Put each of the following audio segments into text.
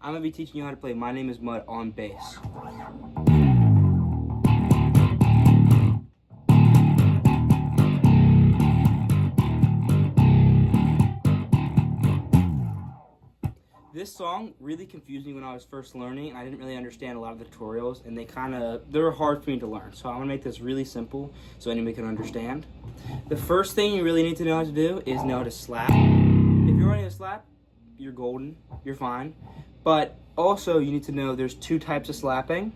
I'm going to be teaching you how to play My Name is Mud on bass. This song really confused me when I was first learning, and I didn't really understand a lot of the tutorials, and they were hard for me to learn. So I'm going to make this really simple so anybody can understand. The first thing you really need to know how to do is know how to slap. If you're learning to slap, you're golden, you're fine. But also you need to know there's two types of slapping.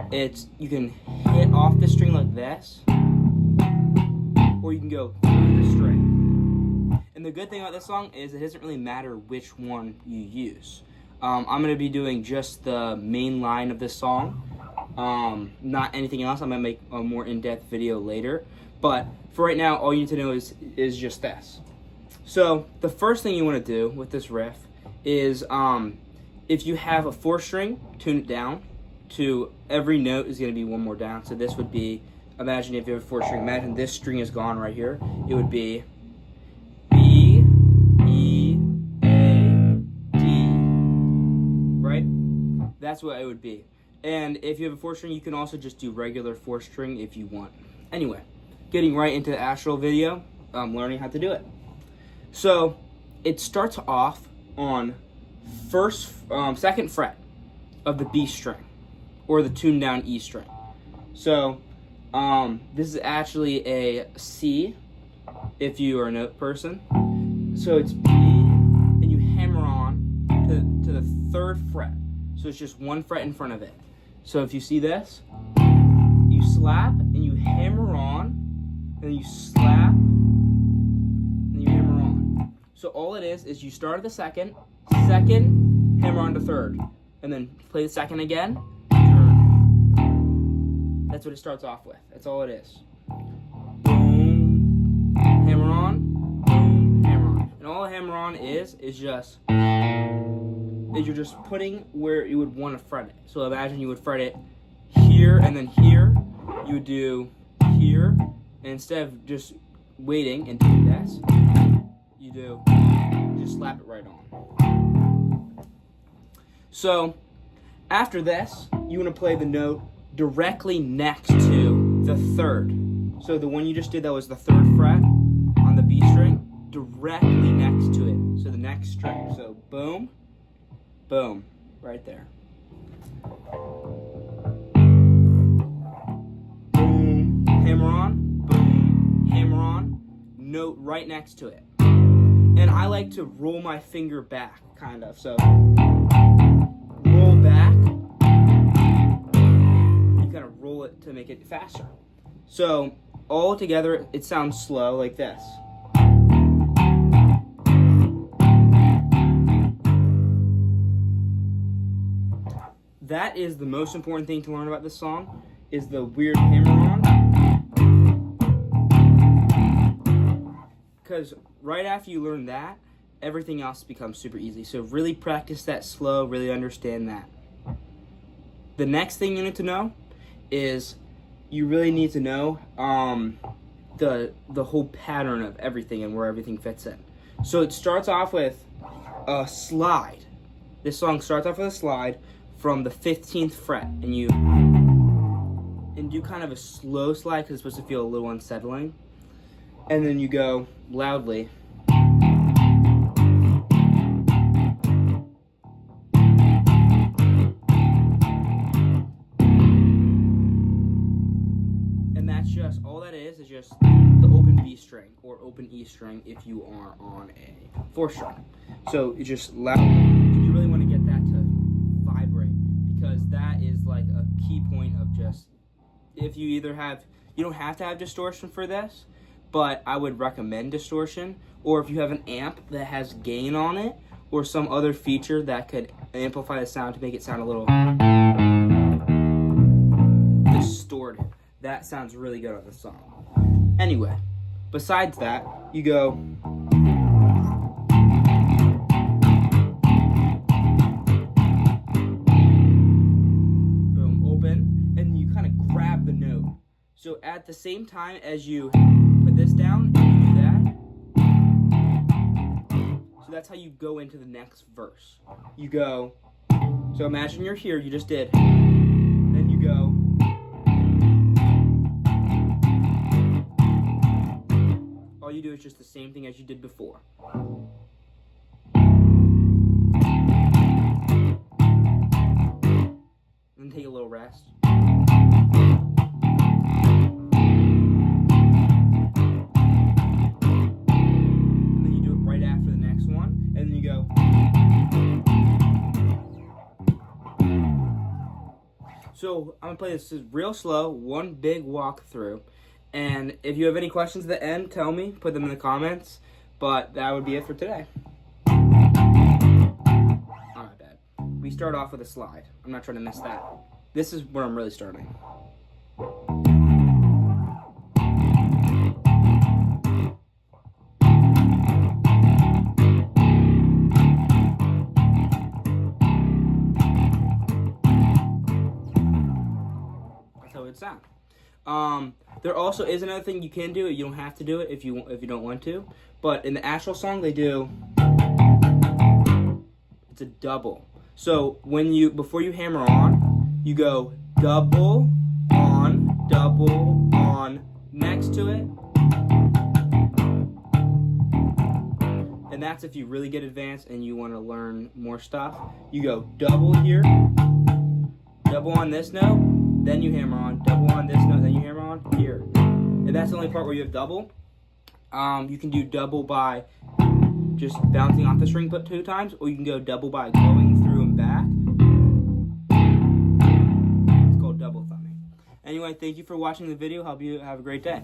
You can hit off the string like this, or you can go through the string. And the good thing about this song is it doesn't really matter which one you use. I'm going to be doing just the main line of this song, not anything else. I'm going to make a more in-depth video later. But for right now, all you need to know is just this. So the first thing you want to do with this riff is if you have a 4-string, tune it down to every note is going to be one more down. So this would be, imagine if you have a 4-string, imagine this string is gone right here. It would be B, E, A, D, right? That's what it would be. And if you have a 4-string, you can also just do regular 4-string if you want. Anyway, getting right into the actual video, learning how to do it. So it starts off on second fret of the B string, or the tuned down E string. So this is actually a C if you are a note person. So it's B, and you hammer on to the 3rd fret. So it's just 1 fret in front of it. So if you see this, you slap and you hammer on, and then you slap and you hammer on. So all it is you start at the second, hammer on to 3rd, and then play the 2nd again, 3rd. That's what it starts off with. That's all it is. Boom, hammer on, boom, hammer on. And all a hammer on is you're just putting where you would want to fret it. So imagine you would fret it here and then here. You would do here, and instead of just waiting and doing this, you just slap it right on. So after this, you want to play the note directly next to the 3rd. So the one you just did, that was the 3rd fret on the B string, directly next to it. So the next string. So boom, boom, right there. Boom, hammer on, boom, hammer on, note right next to it. And I like to roll my finger back, kind of. So roll back. You kind of roll it to make it faster. So all together, it sounds slow like this. That is the most important thing to learn about this song, is the weird hammer-on. Because right after you learn that, everything else becomes super easy. So really practice that slow, really understand that. The next thing you need to know is you really need to know the whole pattern of everything and where everything fits in. So it starts off with a slide. This song starts off with a slide from the 15th fret, and do kind of a slow slide because it's supposed to feel a little unsettling. And then you go loudly. And that's just, all that is just the open B string or open E string if you are on a 4-string. So it's just loud. You really want to get that to vibrate, because that is like a key point of just, if you either have, you don't have to have distortion for this, but I would recommend distortion, or if you have an amp that has gain on it, or some other feature that could amplify the sound to make it sound a little distorted. That sounds really good on the song. Anyway, besides that, you go boom, open, and you kind of grab the note. So at the same time as you put this down and you do that, so that's how you go into the next verse. You go So imagine you're here, you just did. Then you go. All you do is just the same thing as you did before. Then take a little rest. So I'm gonna play this real slow, one big walkthrough, and if you have any questions at the end, tell me, put them in the comments, but that would be it for today. Alright, bad. We start off with a slide. I'm not trying to miss that. This is where I'm really starting. Sound. There also is another thing you can do. You don't have to do it if you don't want to. But in the actual song, they do. It's a double. So before you hammer on, you go double on next to it, and that's if you really get advanced and you want to learn more stuff. You go double here, double on this note. Then you hammer on, double on this note, then you hammer on here. And that's the only part where you have double. You can do double by just bouncing off the string 2 times, or you can go double by going through and back. It's called double thumbing. Anyway, thank you for watching the video. Hope you have a great day.